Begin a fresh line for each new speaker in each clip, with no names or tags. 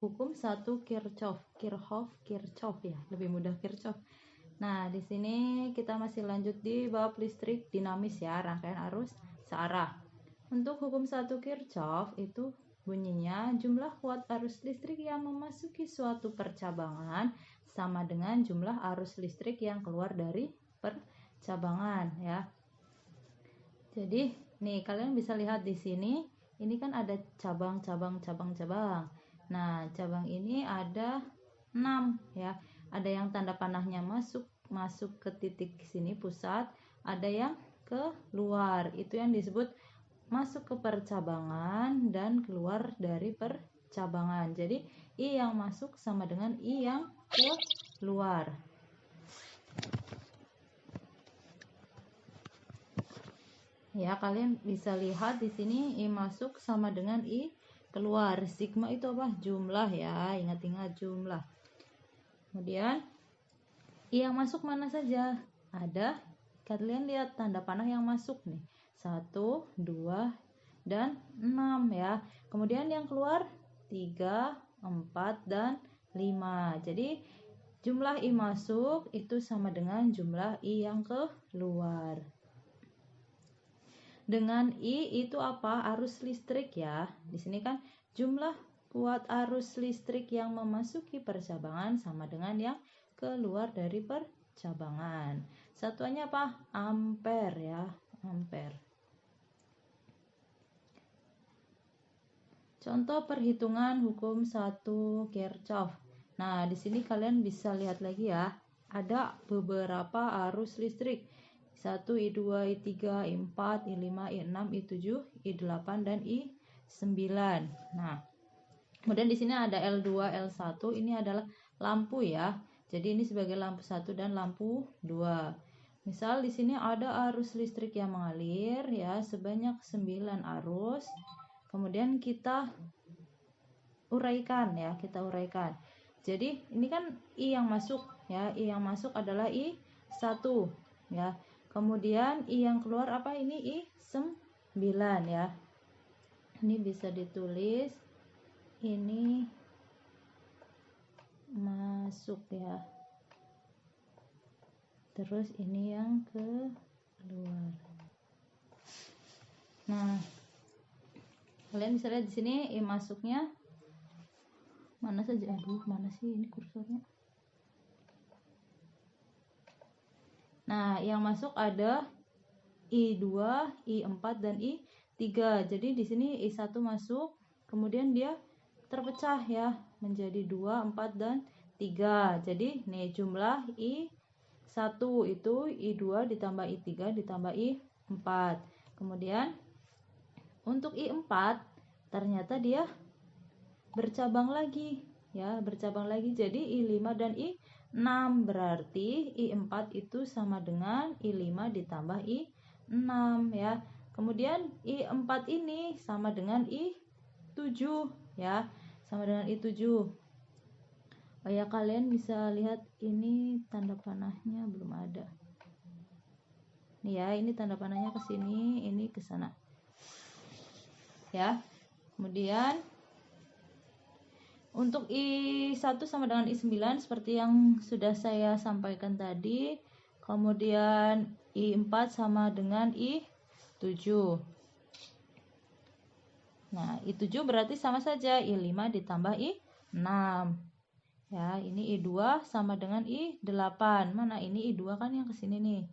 hukum 1 Kirchhoff ya, lebih mudah Kirchhoff. Nah, di sini kita masih lanjut di bab listrik dinamis ya, rangkaian arus searah. Untuk hukum 1 Kirchhoff itu bunyinya jumlah kuat arus listrik yang memasuki suatu percabangan sama dengan jumlah arus listrik yang keluar dari percabangan ya. Jadi, nih kalian bisa lihat di sini, ini kan ada cabang-cabang. Nah, cabang ini ada 6 ya. Ada yang tanda panahnya masuk ke titik sini pusat, ada yang keluar. Itu yang disebut masuk ke percabangan dan keluar dari percabangan. Jadi, I yang masuk sama dengan I yang keluar. Ya, kalian bisa lihat di sini I masuk sama dengan I keluar. Sigma itu apa? Jumlah ya. Ingat-ingat jumlah. Kemudian I yang masuk mana saja? Ada, kalian lihat tanda panah yang masuk nih. 1, 2, dan 6 ya. Kemudian yang keluar 3, 4, dan 5. Jadi jumlah I masuk itu sama dengan jumlah I yang keluar. Dengan I itu apa? Arus listrik ya. Di sini kan jumlah kuat arus listrik yang memasuki percabangan sama dengan yang keluar dari percabangan. Satuannya apa? Ampere ya, ampere. Contoh perhitungan hukum 1 Kirchhoff. Nah, di sini kalian bisa lihat lagi ya. Ada beberapa arus listrik. 1, I2, I3, I4, I5, I6, I7, I8, dan I9. Nah, kemudian di sini ada L2, L1. Ini adalah lampu ya. Jadi ini sebagai lampu 1 dan lampu 2. Misal di sini ada arus listrik yang mengalir ya sebanyak 9 arus. Kemudian kita uraikan ya, Jadi ini kan I yang masuk ya. I yang masuk adalah I1 ya. Kemudian I yang keluar apa? Ini I9 ya. Ini bisa ditulis ini masuk ya. Terus ini yang keluar. Nah, kalian bisa lihat di sini I masuknya mana saja. Mana sih ini kursornya? Nah, yang masuk ada I2, I4, dan I3. Jadi di sini I1 masuk, kemudian dia terpecah ya menjadi 2, 4, dan 3. Jadi nih jumlah I1 itu I2 ditambah I3 ditambah I4. Kemudian untuk I4 ternyata dia bercabang lagi ya, jadi I5 dan I6, berarti I4 itu sama dengan I5 ditambah I6 ya. Kemudian I4 ini sama dengan I7 ya, sama dengan I7. Oh ya, kalian bisa lihat ini tanda panahnya belum ada. Nih ya, ini tanda panahnya ke sini, ini ke sana. Ya. Kemudian untuk I1 sama dengan I9 seperti yang sudah saya sampaikan tadi. Kemudian I4 sama dengan I7. Nah, I7 berarti sama saja I5 ditambah I6. Ya, ini I2 sama dengan I8. Mana ini I2 kan yang ke sini nih.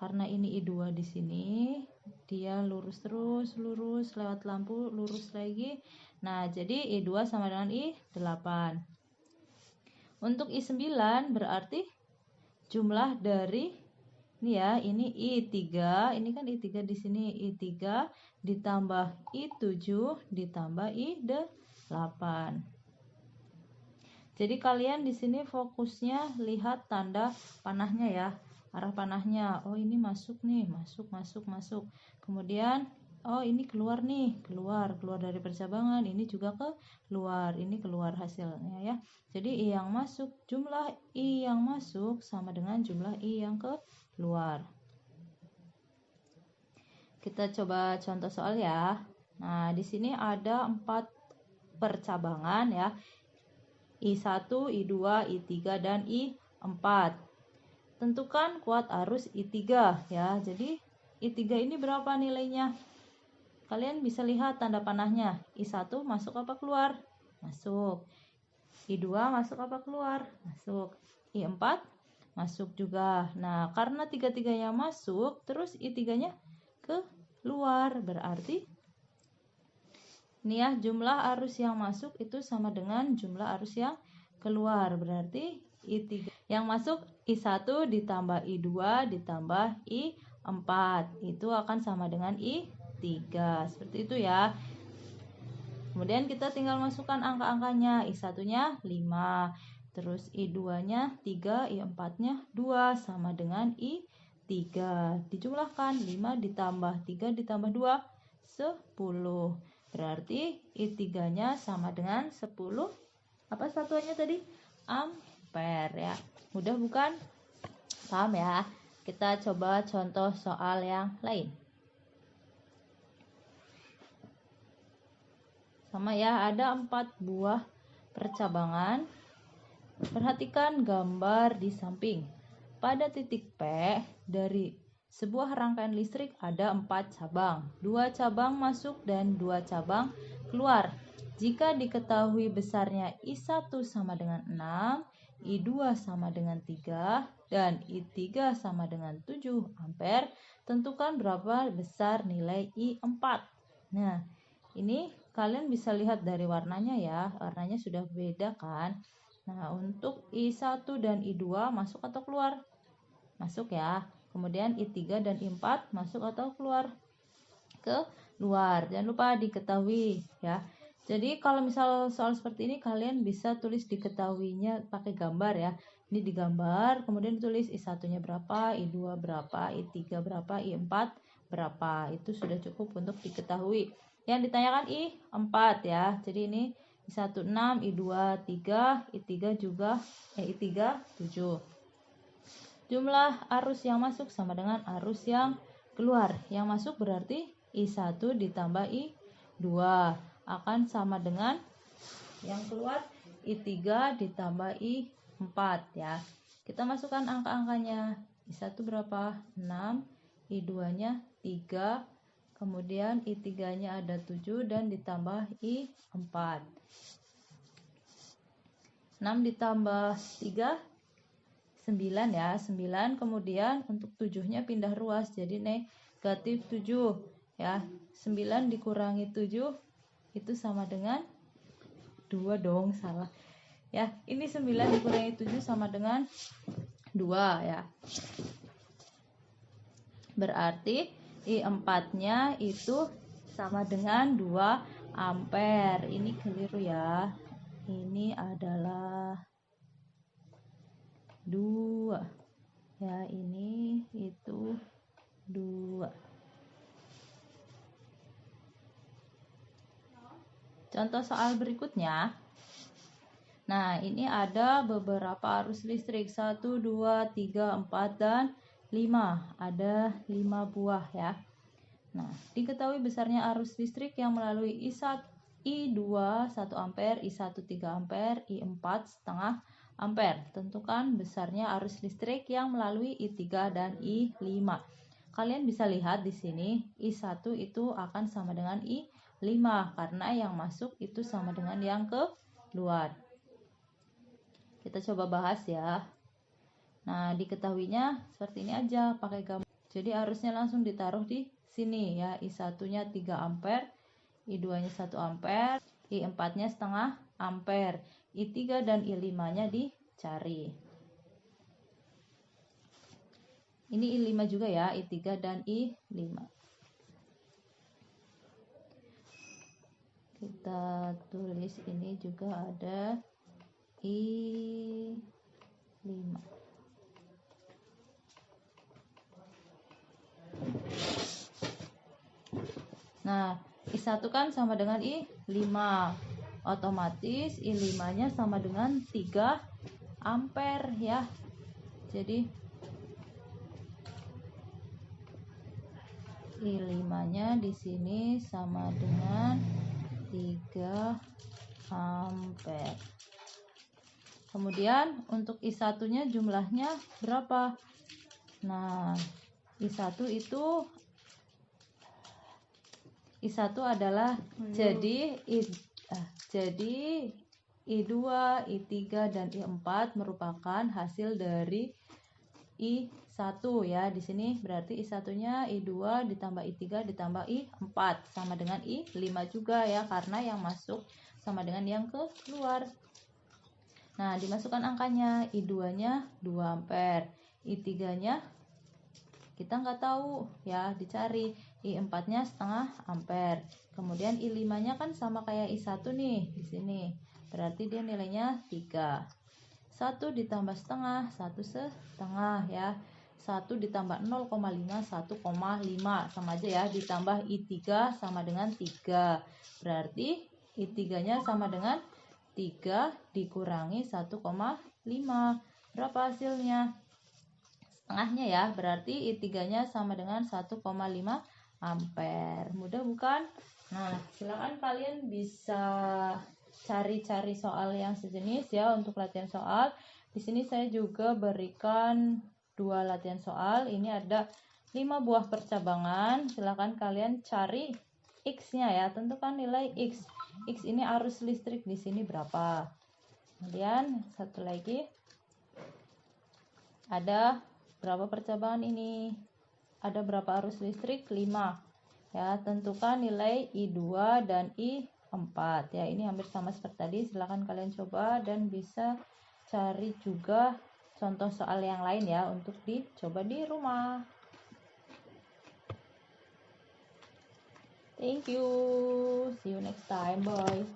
Karena ini I2 di sini, dia lurus terus, lurus lewat lampu, lurus lagi. Nah, jadi I2 sama dengan I8. Untuk I9 berarti jumlah dari ini ya, ini I3, ini kan I3 di sini, I3 ditambah I7 ditambah I8. Jadi kalian di sini fokusnya lihat tanda panahnya ya, arah panahnya. Oh, ini masuk nih, masuk. Kemudian oh, ini keluar nih, keluar dari percabangan. Ini juga keluar, ini keluar hasilnya ya. Jadi I yang masuk, jumlah I yang masuk sama dengan jumlah I yang keluar. Kita coba contoh soal ya. Nah, di sini ada 4 percabangan ya. I1, I2, I3 dan I4. Tentukan kuat arus I3 ya. Jadi I3 ini berapa nilainya? Kalian bisa lihat tanda panahnya. I1 masuk apa keluar? Masuk. I2 masuk apa keluar? Masuk. I4 masuk juga. Nah, karena tiga-tiganya masuk, terus I3-nya keluar. Berarti ini ya, jumlah arus yang masuk itu sama dengan jumlah arus yang keluar. Berarti I3 yang masuk I1 ditambah I2 ditambah I4 itu akan sama dengan I3. Seperti itu ya. Kemudian kita tinggal masukkan angka-angkanya. I1-nya 5, terus I2-nya 3, I4-nya 2 sama dengan I3. Dijumlahkan 5 ditambah 3 ditambah 2 10. Berarti I3-nya sama dengan 10. Apa satuannya tadi? Ampere ya. Mudah bukan? Paham ya? Kita coba contoh soal yang lain. Sama ya, ada 4 buah percabangan. Perhatikan gambar di samping. Pada titik P dari sebuah rangkaian listrik ada 4 cabang. 2 cabang masuk dan 2 cabang keluar. Jika diketahui besarnya I1 sama dengan 6, I2 sama dengan 3, dan I3 sama dengan 7 ampere, tentukan berapa besar nilai I4. Nah, ini kalian bisa lihat dari warnanya ya, warnanya sudah beda kan. Nah, untuk I1 dan I2 masuk atau keluar? Masuk ya. Kemudian I3 dan I4 masuk atau keluar? Keluar. Jangan lupa diketahui ya. Jadi kalau misal soal seperti ini kalian bisa tulis diketahuinya pakai gambar ya. Ini digambar, kemudian tulis I1-nya berapa, I2 berapa, I3 berapa, I4 berapa. Itu sudah cukup untuk diketahui. Yang ditanyakan I4 ya. Jadi ini I1 6, I2 3, I3 juga I3 7. Jumlah arus yang masuk sama dengan arus yang keluar. Yang masuk berarti I1 ditambah I2 akan sama dengan yang keluar I3 ditambah I4 ya. Kita masukkan angka-angkanya. I1 berapa? 6, I2-nya 3, kemudian I3-nya ada 7 dan ditambah I4. 6 ditambah 3 9 ya, 9. Kemudian untuk 7-nya pindah ruas jadi negatif 7 ya. 9 dikurangi 7 itu sama dengan 2 dong, salah. Ya, ini 9 dikurangi 7 sama dengan 2 ya. Berarti I4-nya itu sama dengan 2 ampere. Ini keliru ya. Ini adalah 2. Ya, ini itu 2. Contoh soal berikutnya. Nah, ini ada beberapa arus listrik 1, 2, 3, 4 dan 5. Ada 5 buah ya. Nah, diketahui besarnya arus listrik yang melalui I1, I2 1 ampere, I1 3 ampere, I4 setengah ampere. Tentukan besarnya arus listrik yang melalui I3 dan I5. Kalian bisa lihat di sini I1 itu akan sama dengan I5 karena yang masuk itu sama dengan yang keluar. Kita coba bahas ya. Nah, diketahuinya seperti ini aja pakai gambar. Jadi arusnya langsung ditaruh di sini ya. I1-nya 3 ampere, I2-nya 1 ampere, I4-nya setengah ampere. I3 dan I5-nya dicari. Ini I5 juga ya, I3 dan I5. Kita tulis ini juga ada I5. Nah, I1 kan sama dengan I5. Otomatis I5-nya sama dengan 3 ampere ya. Jadi I5-nya di sini sama dengan 3 ampere. Kemudian untuk I1-nya jumlahnya berapa? Nah, I1 adalah jadi I2, I3 dan I4 merupakan hasil dari I1 ya. Di sini berarti I1-nya I2 ditambah I3 ditambah I4 sama dengan I5 juga ya, karena yang masuk sama dengan yang keluar. Nah, dimasukkan angkanya. I2-nya 2 ampere, I3-nya kita nggak tahu ya, dicari. I4-nya setengah ampere. Kemudian I5-nya kan sama kayak I1 nih di sini. Berarti dia nilainya 3. 1 ditambah setengah, 1 setengah ya. 1 ditambah 0,5, 1,5 sama aja ya. Ditambah I3 sama dengan 3. Berarti I3-nya sama dengan 3 dikurangi 1,5. Berapa hasilnya? Setengahnya ya. Berarti I3-nya sama dengan 1,5 ampere. Mudah bukan? Nah, silakan kalian bisa cari-cari soal yang sejenis ya untuk latihan soal. Di sini saya juga berikan 2 latihan soal. Ini ada 5 buah percabangan. Silakan kalian cari X-nya ya. Tentukan nilai X. X ini arus listrik di sini berapa? Kemudian satu lagi, ada berapa percabangan ini? Ada berapa arus listrik? 5. Ya, tentukan nilai I2 dan I4 ya. Ini hampir sama seperti tadi. Silakan kalian coba dan bisa cari juga contoh soal yang lain ya untuk dicoba di rumah. Thank you. See you next time. Bye.